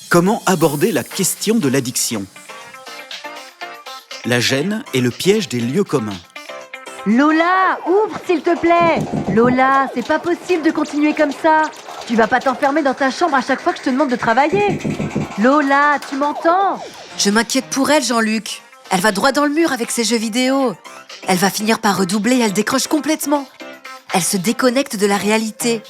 Comment aborder la question de l'addiction? La gêne est le piège des lieux communs. Lola, ouvre s'il te plaît. Lola, c'est pas possible de continuer comme ça. Tu vas pas t'enfermer dans ta chambre à chaque fois que je te demande de travailler. Lola, tu m'entends? Je m'inquiète pour elle, Jean-Luc. Elle va droit dans le mur avec ses jeux vidéo. Elle va finir par redoubler et elle décroche complètement. Elle se déconnecte de la réalité.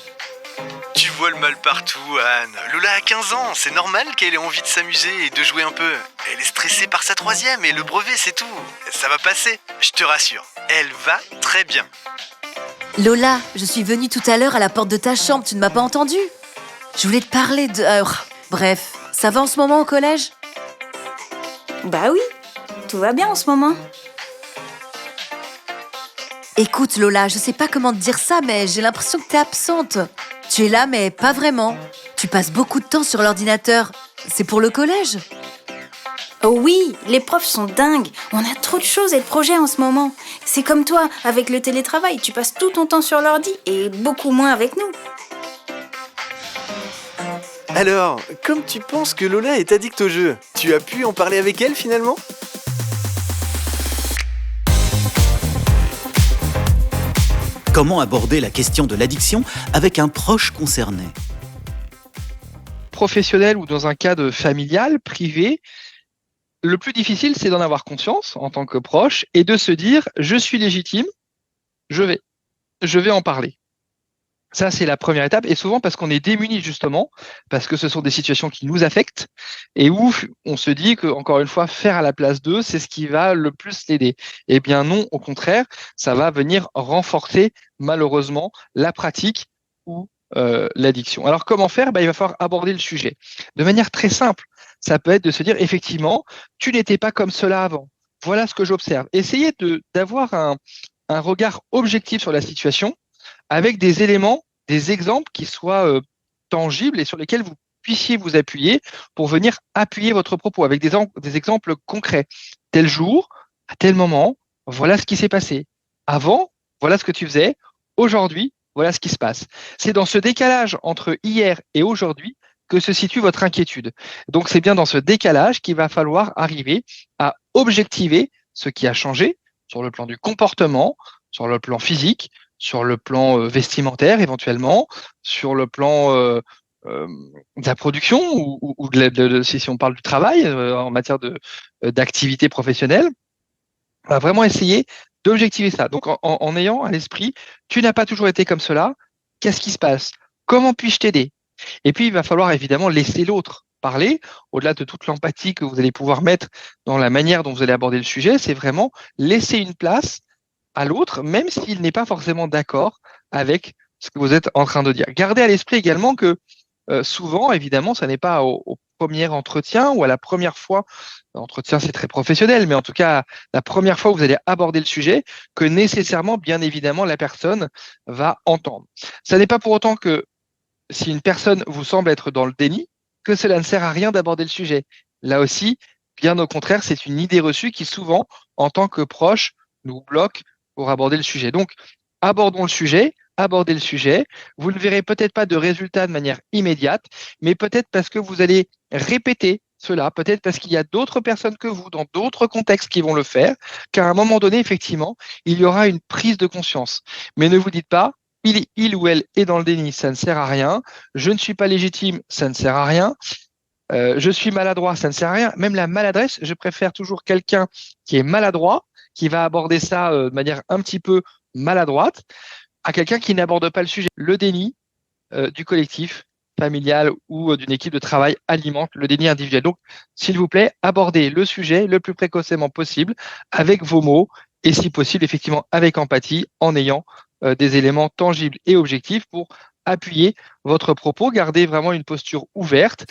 Tu vois le mal partout, Anne. Lola a 15 ans, c'est normal qu'elle ait envie de s'amuser et de jouer un peu. Elle est stressée par sa 3e et le brevet, c'est tout. Ça va passer, je te rassure. Elle va très bien. Lola, je suis venue tout à l'heure à la porte de ta chambre, tu ne m'as pas entendu? Je voulais te parler de... bref, ça va en ce moment au collège? Bah oui, tout va bien en ce moment. Écoute Lola, je sais pas comment te dire ça, mais j'ai l'impression que t'es absente. Tu es là, mais pas vraiment. Tu passes beaucoup de temps sur l'ordinateur. C'est pour le collège? Oh oui, les profs sont dingues. On a trop de choses et de projets en ce moment. C'est comme toi, avec le télétravail, tu passes tout ton temps sur l'ordi et beaucoup moins avec nous. Alors, comme tu penses que Lola est addict au jeu, tu as pu en parler avec elle finalement ? Comment aborder la question de l'addiction avec un proche concerné? Professionnel ou dans un cadre familial, privé, le plus difficile, c'est d'en avoir conscience en tant que proche et de se dire « je suis légitime, je vais en parler ». Ça, c'est la première étape, et souvent parce qu'on est démuni justement, parce que ce sont des situations qui nous affectent, et où on se dit que, encore une fois, faire à la place d'eux, c'est ce qui va le plus l'aider. Eh bien non, au contraire, ça va venir renforcer malheureusement la pratique ou l'addiction. Alors comment faire? Il va falloir aborder le sujet. De manière très simple, ça peut être de se dire, effectivement, tu n'étais pas comme cela avant. Voilà ce que j'observe. Essayez d'avoir un regard objectif sur la situation, avec des éléments, des exemples qui soient tangibles et sur lesquels vous puissiez vous appuyer pour venir appuyer votre propos avec des exemples concrets. Tel jour, à tel moment, voilà ce qui s'est passé. Avant, voilà ce que tu faisais. Aujourd'hui, voilà ce qui se passe. C'est dans ce décalage entre hier et aujourd'hui que se situe votre inquiétude. Donc, c'est bien dans ce décalage qu'il va falloir arriver à objectiver ce qui a changé sur le plan du comportement, sur le plan physique, sur le plan vestimentaire éventuellement, sur le plan de la production ou si on parle du travail en matière d'activité professionnelle. On va vraiment essayer d'objectiver ça. Donc en ayant à l'esprit, tu n'as pas toujours été comme cela, qu'est-ce qui se passe? Comment puis-je t'aider? Et puis il va falloir évidemment laisser l'autre parler, au-delà de toute l'empathie que vous allez pouvoir mettre dans la manière dont vous allez aborder le sujet, c'est vraiment laisser une place à l'autre, même s'il n'est pas forcément d'accord avec ce que vous êtes en train de dire. Gardez à l'esprit également que souvent, évidemment, ça n'est pas au premier entretien ou à la première fois, l'entretien c'est très professionnel, mais en tout cas, la première fois où vous allez aborder le sujet, que nécessairement, bien évidemment, la personne va entendre. Ça n'est pas pour autant que si une personne vous semble être dans le déni, que cela ne sert à rien d'aborder le sujet. Là aussi, bien au contraire, c'est une idée reçue qui souvent, en tant que proche, nous bloque pour aborder le sujet. Donc, abordez le sujet. Vous ne verrez peut-être pas de résultats de manière immédiate, mais peut-être parce que vous allez répéter cela, peut-être parce qu'il y a d'autres personnes que vous, dans d'autres contextes, qui vont le faire, qu'à un moment donné, effectivement, il y aura une prise de conscience. Mais ne vous dites pas, il ou elle est dans le déni, ça ne sert à rien. Je ne suis pas légitime, ça ne sert à rien. Je suis maladroit, ça ne sert à rien. Même la maladresse, je préfère toujours quelqu'un qui est maladroit, qui va aborder ça de manière un petit peu maladroite, à quelqu'un qui n'aborde pas le sujet. Le déni du collectif familial ou d'une équipe de travail alimente le déni individuel. Donc, s'il vous plaît, abordez le sujet le plus précocement possible avec vos mots et si possible, effectivement, avec empathie, en ayant des éléments tangibles et objectifs pour appuyer votre propos. Gardez vraiment une posture ouverte.